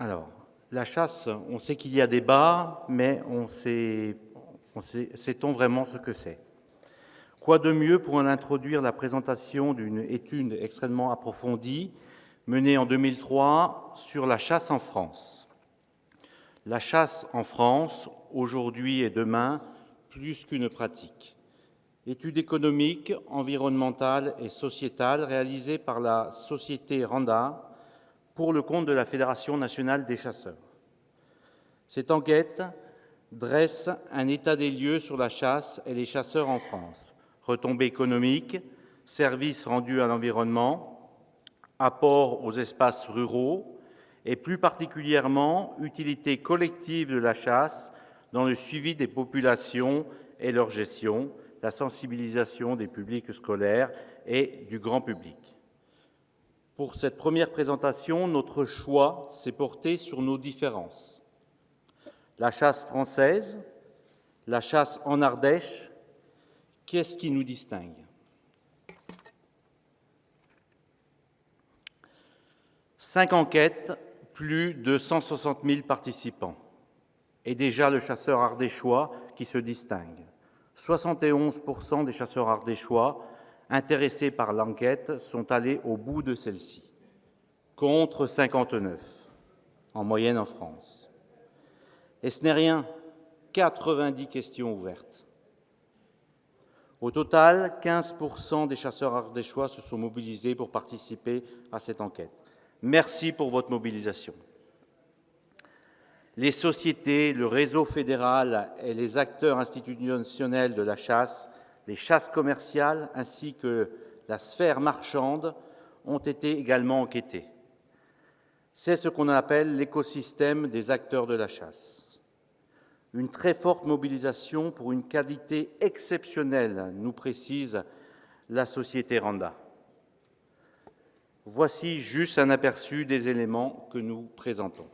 Alors, la chasse, on sait qu'il y a débat, mais sait-on vraiment ce que c'est? Quoi de mieux pour en introduire la présentation d'une étude extrêmement approfondie menée en 2003 sur la chasse en France. La chasse en France, aujourd'hui et demain, plus qu'une pratique. Étude économique, environnementale et sociétale réalisée par la société Randa pour le compte de la Fédération nationale des chasseurs. Cette enquête dresse un état des lieux sur la chasse et les chasseurs en France. Retombées économiques, services rendus à l'environnement, apport aux espaces ruraux et plus particulièrement utilité collective de la chasse dans le suivi des populations et leur gestion, la sensibilisation des publics scolaires et du grand public. Pour cette première présentation, notre choix s'est porté sur nos différences. La chasse française, la chasse en Ardèche, qu'est-ce qui nous distingue? Cinq enquêtes, plus de 160 000 participants. Et déjà le chasseur ardéchois qui se distingue. 71% des chasseurs ardéchois intéressés par l'enquête sont allés au bout de celle-ci, contre 59 en moyenne en France. Et ce n'est rien, 90 questions ouvertes. Au total, 15% des chasseurs ardéchois se sont mobilisés pour participer à cette enquête. Merci pour votre mobilisation. Les sociétés, le réseau fédéral et les acteurs institutionnels de la chasse, les chasses commerciales ainsi que la sphère marchande ont été également enquêtés. C'est ce qu'on appelle l'écosystème des acteurs de la chasse. Une très forte mobilisation pour une qualité exceptionnelle, nous précise la société Randa. Voici juste un aperçu des éléments que nous présentons.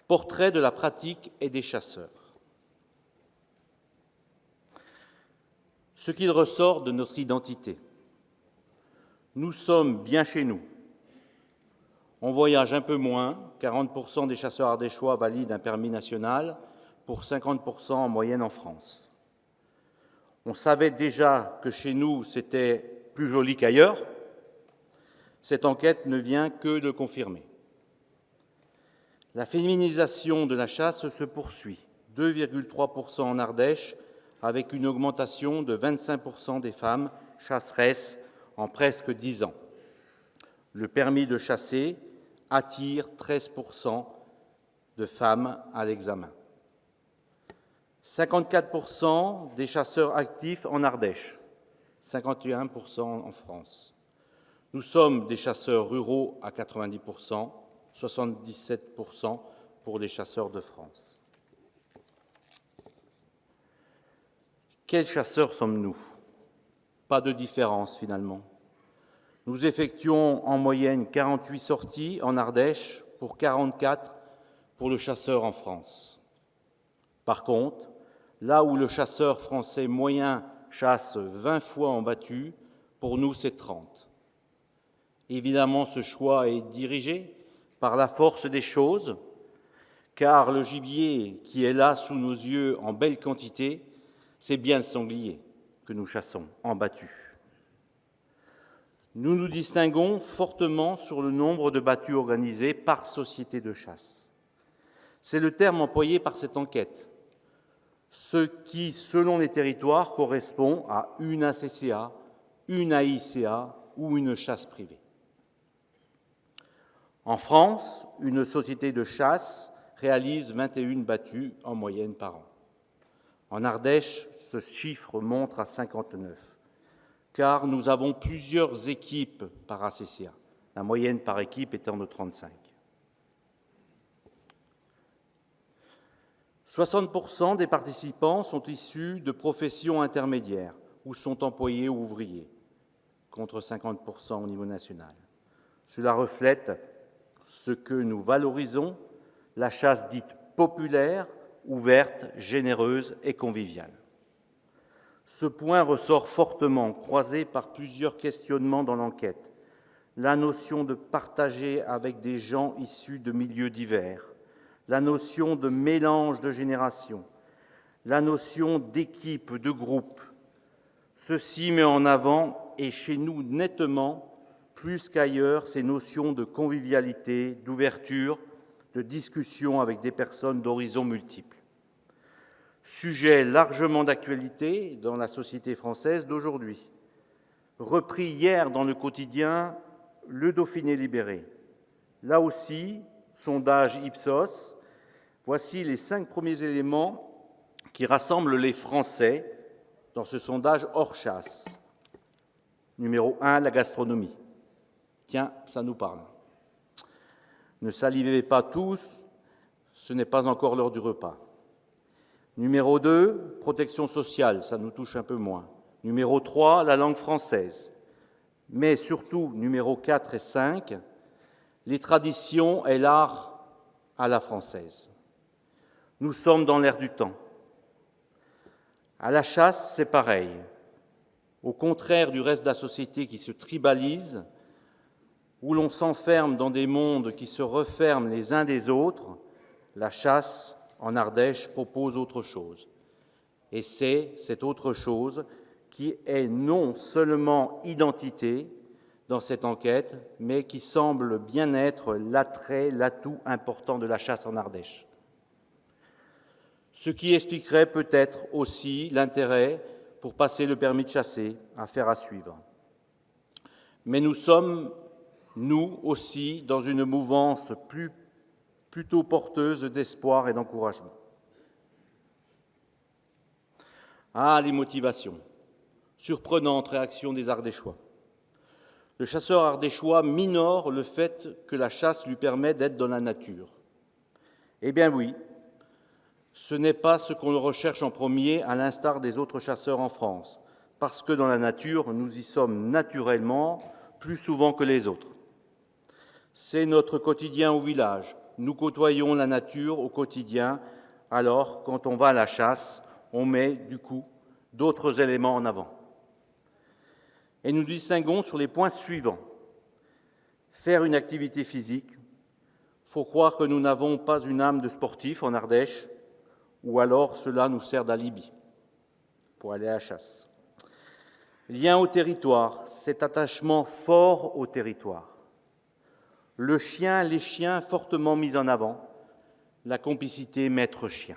Portrait de la pratique et des chasseurs. Ce qu'il ressort de notre identité. Nous sommes bien chez nous. On voyage un peu moins, 40% des chasseurs ardéchois valident un permis national pour 50% en moyenne en France. On savait déjà que chez nous, c'était plus joli qu'ailleurs. Cette enquête ne vient que le confirmer. La féminisation de la chasse se poursuit, 2,3% en Ardèche, avec une augmentation de 25% des femmes chasseresses en presque 10 ans. Le permis de chasser attire 13% de femmes à l'examen. 54% des chasseurs actifs en Ardèche, 51% en France. Nous sommes des chasseurs ruraux à 90%, 77% pour les chasseurs de France. Quels chasseurs sommes-nous? Pas de différence finalement. Nous effectuons en moyenne 48 sorties en Ardèche pour 44 pour le chasseur en France. Par contre, là où le chasseur français moyen chasse 20 fois en battu, pour nous c'est 30. Évidemment, ce choix est dirigé par la force des choses, car le gibier qui est là sous nos yeux en belle quantité, c'est bien le sanglier que nous chassons en battu. Nous nous distinguons fortement sur le nombre de battues organisées par société de chasse. C'est le terme employé par cette enquête, ce qui, selon les territoires, correspond à une ACCA, une AICA ou une chasse privée. En France, une société de chasse réalise 21 battues en moyenne par an. En Ardèche, ce chiffre monte à 59, car nous avons plusieurs équipes par ACCA, la moyenne par équipe étant de 35. 60% des participants sont issus de professions intermédiaires ou sont employés ou ouvriers, contre 50% au niveau national. Cela reflète ce que nous valorisons, la chasse dite populaire, ouverte, généreuse et conviviale. Ce point ressort fortement, croisé par plusieurs questionnements dans l'enquête. la notion de partager avec des gens issus de milieux divers, la notion de mélange de générations, la notion d'équipe, de groupe. Ceci met en avant, et chez nous nettement, plus qu'ailleurs, ces notions de convivialité, d'ouverture, de discussion avec des personnes d'horizons multiples. Sujet largement d'actualité dans la société française d'aujourd'hui. Repris hier dans le quotidien Le Dauphiné libéré. Là aussi, sondage Ipsos, voici les 5 premiers éléments qui rassemblent les Français dans ce sondage hors chasse. Numéro 1, la gastronomie. Tiens, ça nous parle. Ne salivez pas tous, ce n'est pas encore l'heure du repas. Numéro 2, protection sociale, ça nous touche un peu moins. Numéro 3, la langue française. Mais surtout, numéro 4 et 5, les traditions et l'art à la française. Nous sommes dans l'air du temps. À la chasse, c'est pareil. Au contraire du reste de la société qui se tribalise, où l'on s'enferme dans des mondes qui se referment les uns des autres, la chasse, en Ardèche, propose autre chose. Et c'est cette autre chose qui est non seulement identité dans cette enquête, mais qui semble bien être l'attrait, l'atout important de la chasse en Ardèche. Ce qui expliquerait peut-être aussi l'intérêt pour passer le permis de chasser, affaire à suivre. Mais nous sommes, nous aussi, dans une mouvance plutôt porteuse d'espoir et d'encouragement. Ah, les motivations. Surprenante réaction des Ardéchois. Le chasseur ardéchois minore le fait que la chasse lui permet d'être dans la nature. Eh bien oui, ce n'est pas ce qu'on recherche en premier, à l'instar des autres chasseurs en France, parce que dans la nature, nous y sommes naturellement plus souvent que les autres. C'est notre quotidien au village. Nous côtoyons la nature au quotidien, alors quand on va à la chasse, on met du coup d'autres éléments en avant. Et nous distinguons sur les points suivants. Faire une activité physique, il faut croire que nous n'avons pas une âme de sportif en Ardèche, ou alors cela nous sert d'alibi pour aller à la chasse. Lien au territoire, cet attachement fort au territoire. Le chien, les chiens fortement mis en avant, la complicité maître-chien.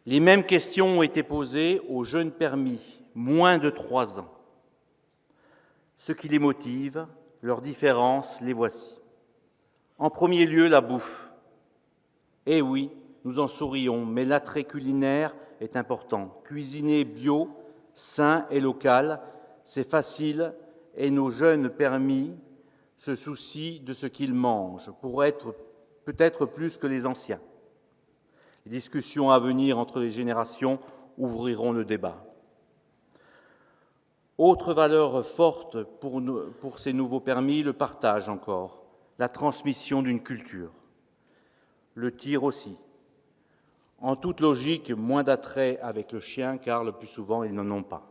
Les mêmes questions ont été posées aux jeunes permis, moins de 3 ans. Ce qui les motive, leurs différences, les voici. En premier lieu, la bouffe. Eh oui, nous en sourions, mais l'attrait culinaire est important. Cuisiner bio, sain et local, c'est facile et nos jeunes permis se soucient de ce qu'ils mangent, pour être peut-être plus que les anciens. Les discussions à venir entre les générations ouvriront le débat. Autre valeur forte pour ces nouveaux permis, le partage encore, la transmission d'une culture. Le tir aussi. En toute logique, moins d'attrait avec le chien, car le plus souvent, ils n'en ont pas.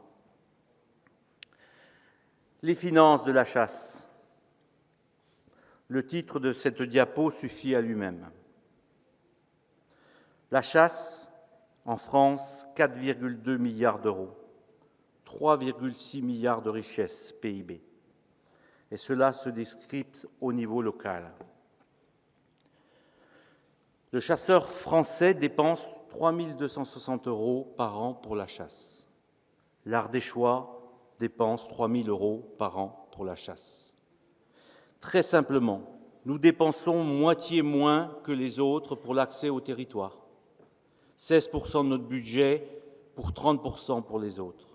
Les finances de la chasse. Le titre de cette diapo suffit à lui-même. La chasse, en France, 4,2 milliards d'euros, 3,6 milliards de richesse PIB. Et cela se décrypte au niveau local. Le chasseur français dépense 3 260 € par an pour la chasse. L'Ardéchois dépense 3 000 € par an pour la chasse. Très simplement, nous dépensons moitié moins que les autres pour l'accès au territoire. 16% de notre budget pour 30% pour les autres.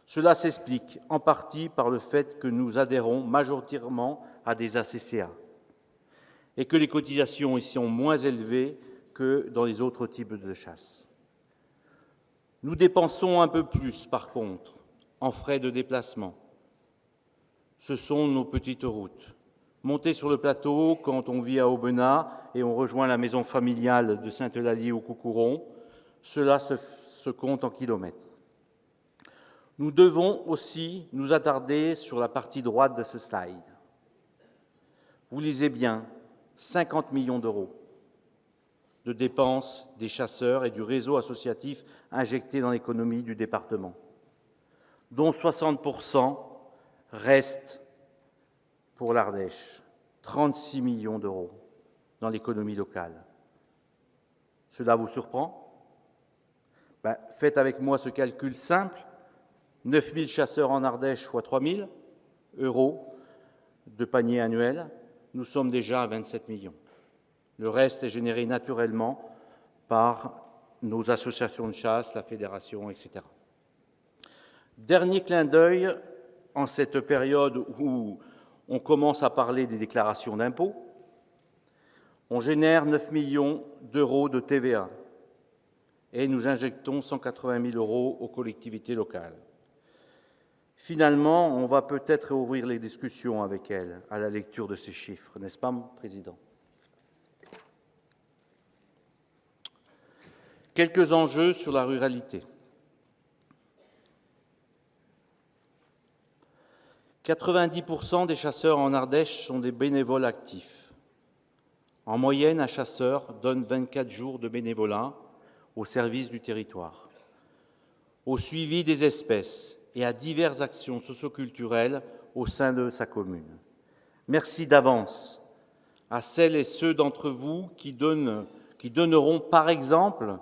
Cela s'explique en partie par le fait que nous adhérons majoritairement à des ACCA et que les cotisations y sont moins élevées que dans les autres types de chasse. Nous dépensons un peu plus, par contre, en frais de déplacement. Ce sont nos petites routes. Monter sur le plateau quand on vit à Aubenas et on rejoint la maison familiale de Sainte-Eulalie au Coucouron, cela se compte en kilomètres. Nous devons aussi nous attarder sur la partie droite de ce slide. Vous lisez bien, 50 millions d'euros de dépenses des chasseurs et du réseau associatif injectés dans l'économie du département, dont 60% restent pour l'Ardèche, 36 millions d'euros dans l'économie locale. Cela vous surprend ? Faites avec moi ce calcul simple. 9 000 chasseurs en Ardèche fois 3 000 euros de panier annuel, nous sommes déjà à 27 millions. Le reste est généré naturellement par nos associations de chasse, la fédération, etc. Dernier clin d'œil en cette période où on commence à parler des déclarations d'impôts. On génère 9 millions d'euros de TVA et nous injectons 180 000 euros aux collectivités locales. Finalement, on va peut-être ouvrir les discussions avec elles à la lecture de ces chiffres, n'est-ce pas, Président ? Quelques enjeux sur la ruralité. 90% des chasseurs en Ardèche sont des bénévoles actifs. En moyenne, un chasseur donne 24 jours de bénévolat au service du territoire, au suivi des espèces et à diverses actions socioculturelles au sein de sa commune. Merci d'avance à celles et ceux d'entre vous qui donneront, par exemple,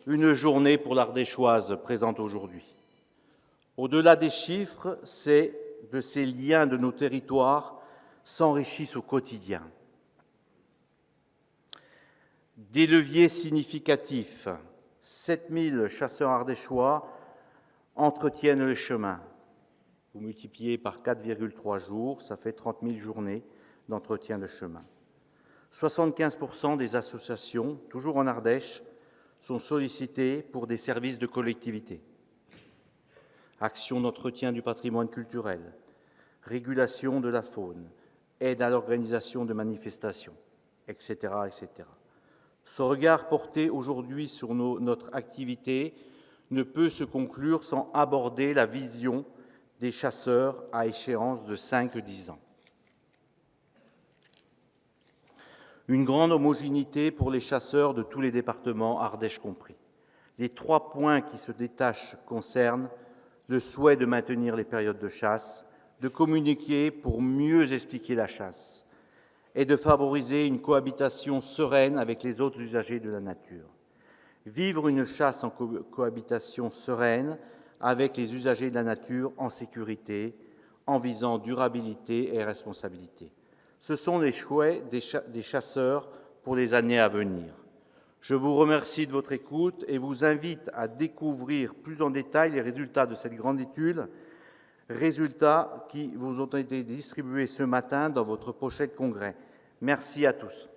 une journée pour l'Ardéchoise présente aujourd'hui. Au-delà des chiffres, c'est de ces liens de nos territoires s'enrichissent au quotidien. Des leviers significatifs, 7 000 chasseurs ardéchois entretiennent le chemin. Vous multipliez par 4,3 jours, ça fait 30 000 journées d'entretien de chemin. 75% des associations, toujours en Ardèche, sont sollicitées pour des services de collectivité. Actions d'entretien du patrimoine culturel, régulation de la faune, aide à l'organisation de manifestations, etc., etc. Ce regard porté aujourd'hui sur notre activité ne peut se conclure sans aborder la vision des chasseurs à échéance de 5-10 ans. Une grande homogénéité pour les chasseurs de tous les départements, Ardèche compris. Les 3 points qui se détachent concernent le souhait de maintenir les périodes de chasse, de communiquer pour mieux expliquer la chasse et de favoriser une cohabitation sereine avec les autres usagers de la nature. Vivre une chasse en cohabitation sereine avec les usagers de la nature en sécurité, en visant durabilité et responsabilité. Ce sont les souhaits des chasseurs pour les années à venir. Je vous remercie de votre écoute et vous invite à découvrir plus en détail les résultats de cette grande étude, résultats qui vous ont été distribués ce matin dans votre pochette congrès. Merci à tous.